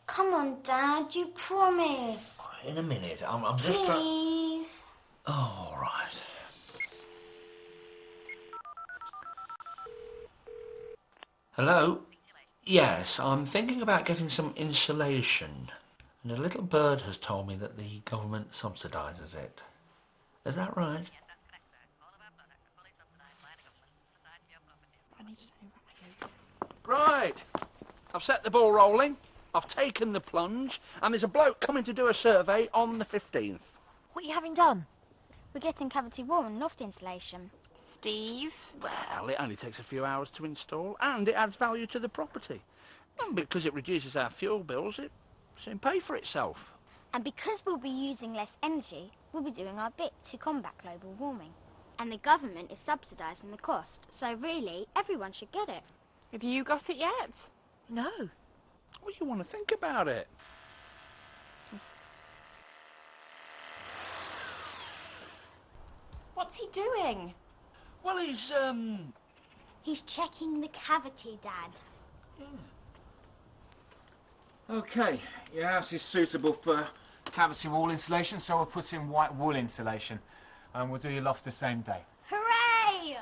Come on, Dad, you promised. In a minute. I'm just trying... Please. Oh, all right. Hello? Yes, I'm thinking about getting some insulation. And a little bird has told me that the government subsidises it. Is that right? Right. I've set the ball rolling. I've taken the plunge. And there's a bloke coming to do a survey on the 15th. What are you having done? We're getting cavity wall and loft insulation. Steve? Well, it only takes a few hours to install, and it adds value to the property. And because it reduces our fuel bills, it soon pay for itself. And because we'll be using less energy, we'll be doing our bit to combat global warming. And the government is subsidising the cost, so really, everyone should get it. Have you got it yet? No. Well, you want to think about it. What's he doing? Well, he's, He's checking the cavity, Dad. OK, your house is suitable for cavity wall insulation, so we'll put in white wool insulation. And we'll do your loft the same day. Hooray!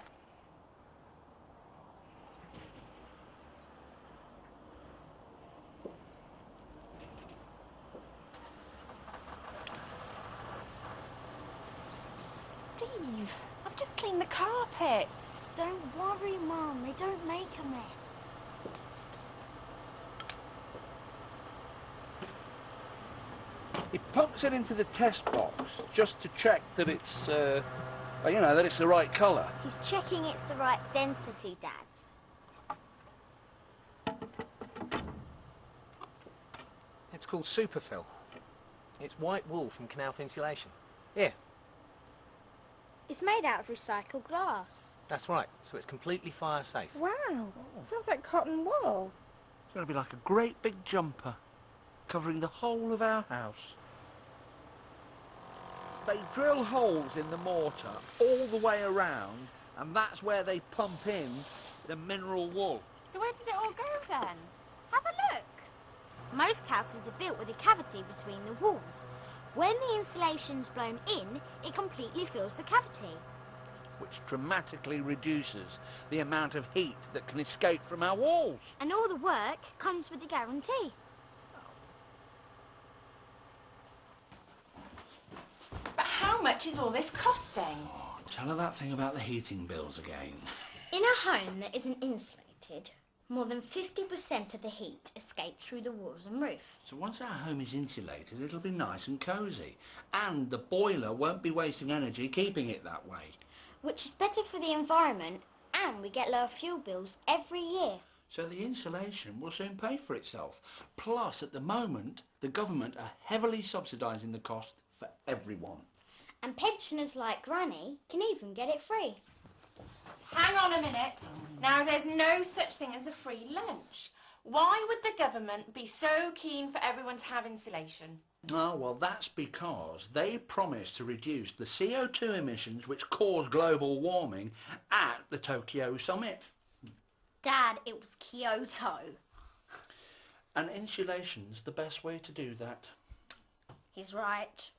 Steve, I've just cleaned the carpets. Don't worry, Mum, they don't make a mess. he pumps it into the test box just to check that it's, you know, that it's the right colour. He's checking it's the right density, Dad. It's called Superfill. It's white wool from Canal for Insulation. Here. It's made out of recycled glass. That's right, so it's completely fire safe. Wow, feels like cotton wool. It's going to be like a great big jumper, covering the whole of our house. They drill holes in the mortar all the way around, and that's where they pump in the mineral wool. So where does it all go then? Have a look. Most houses are built with a cavity between the walls. When the insulation's blown in, it completely fills the cavity. Which dramatically reduces the amount of heat that can escape from our walls. And all the work comes with a guarantee. But how much is all this costing? Oh, tell her that thing about the heating bills again. In a home that isn't insulated, more than 50% of the heat escapes through the walls and roof. So once our home is insulated, it'll be nice and cosy. And the boiler won't be wasting energy keeping it that way. Which is better for the environment, and we get lower fuel bills every year. So the insulation will soon pay for itself. Plus, at the moment, the government are heavily subsidising the cost for everyone. And pensioners like Granny can even get it free. Hang on a minute. Now, there's no such thing as a free lunch. Why would the government be so keen for everyone to have insulation? Oh, well, that's because they promised to reduce the CO2 emissions which cause global warming at the Tokyo summit. Dad, it was Kyoto. And insulation's the best way to do that. He's right.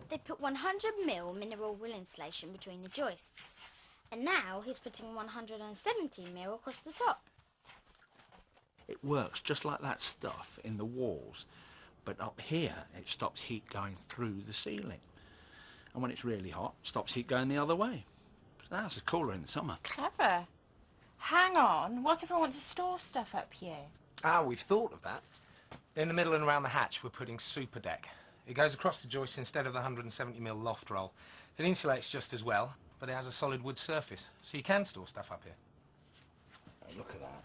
They put 100mm mineral wool insulation between the joists. And now he's putting 170mm across the top. It works just like that stuff in the walls, but up here it stops heat going through the ceiling. And when it's really hot, it stops heat going the other way. So the house is cooler in the summer. Clever. Hang on, what if I want to store stuff up here? Ah, we've thought of that. In the middle and around the hatch, we're putting Super Deck. It goes across the joists instead of the 170mm loft roll. It insulates just as well, but it has a solid wood surface, so you can store stuff up here. Oh, look at that.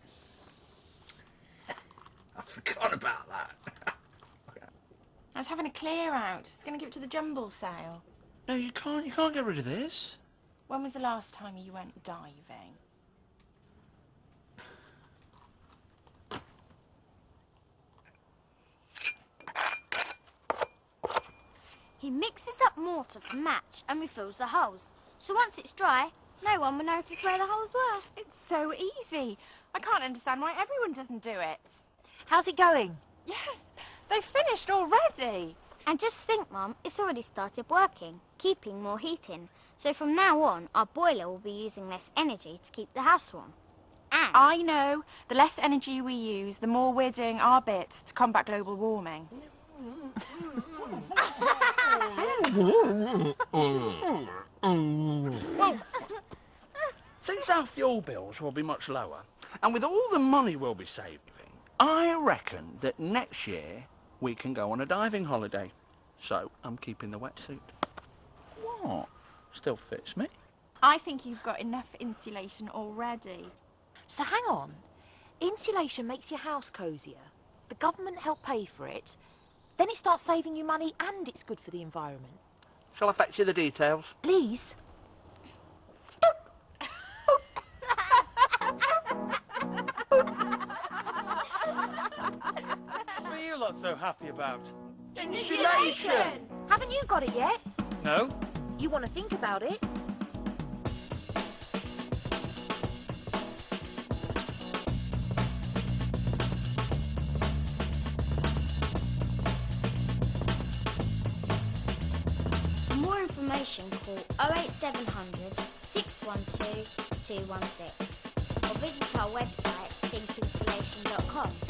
I forgot about that. I was having a clear out. It's going to give it to the jumble sale. No, you can't get rid of this. When was the last time you went diving? He mixes up mortar to match and refills the holes. So once it's dry, No one will notice where the holes were. It's so easy. I can't understand why everyone doesn't do it. How's it going? Yes, they've finished already. And just think, Mum, it's already started working, keeping more heat in. So from now on, our boiler will be using less energy to keep the house warm. And I know. The less energy we use, the more we're doing our bit to combat global warming. Well, since our fuel bills will be much lower, and with all the money we'll be saving, I reckon that next year we can go on a diving holiday. So I'm keeping the wetsuit. What? Still fits me. I think you've got enough insulation already. So hang on. Insulation makes your house cosier. The government help pay for it. Then it starts saving you money and it's good for the environment. Shall I fetch you the details? Please. What are you lot so happy about? Insulation! Haven't you got it yet? No? You want to think about it? for more information, call 08700 612 216 or visit our website thinkinsulation.com.